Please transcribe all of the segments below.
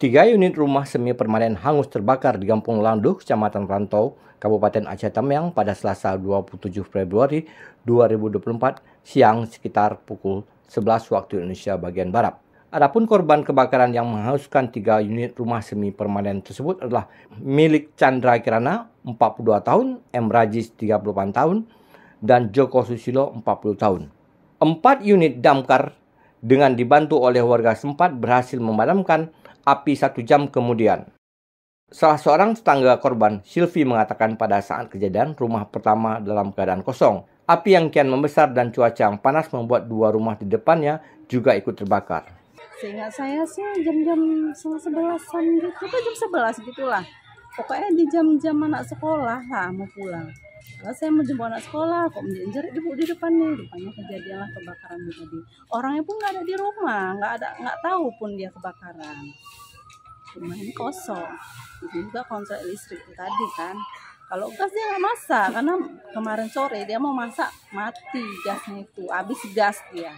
Tiga unit rumah semi permanen hangus terbakar di Kampung Landuh, Kecamatan Rantau, Kabupaten Aceh Tamiang pada Selasa 27 Februari 2024 siang sekitar pukul 11 waktu Indonesia bagian Barat. Adapun korban kebakaran yang menghanguskan tiga unit rumah semi permanen tersebut adalah milik Chandra Kirana, 42 tahun, M. Rajis, 38 tahun, dan Joko Susilo, 40 tahun. 4 unit damkar dengan dibantu oleh warga sempat berhasil memadamkan api 1 jam kemudian. Salah seorang tetangga korban, Silvi, mengatakan pada saat kejadian rumah pertama dalam keadaan kosong. Api yang kian membesar dan cuaca yang panas membuat 2 rumah di depannya juga ikut terbakar. Seingat saya sih jam-jam 11-an gitu, jam 11 gitulah. Pokoknya di jam-jam anak sekolah lah mau pulang. Kalau saya mau jemput anak sekolah, kok menjerit ibu di depan nih, rupanya kejadianlah kebakaran tadi. Orangnya pun nggak ada di rumah, nggak tahu pun dia kebakaran. Rumah ini kosong. Itu juga konslet listrik tadi kan. Kalau gas dia nggak masak, karena kemarin sore dia mau masak mati gasnya itu, habis gas dia.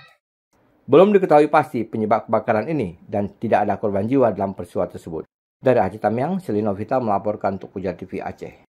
Belum diketahui pasti penyebab kebakaran ini dan tidak ada korban jiwa dalam peristiwa tersebut. Dari Aceh Tamiang, Selino Vita melaporkan untuk Puja TV Aceh.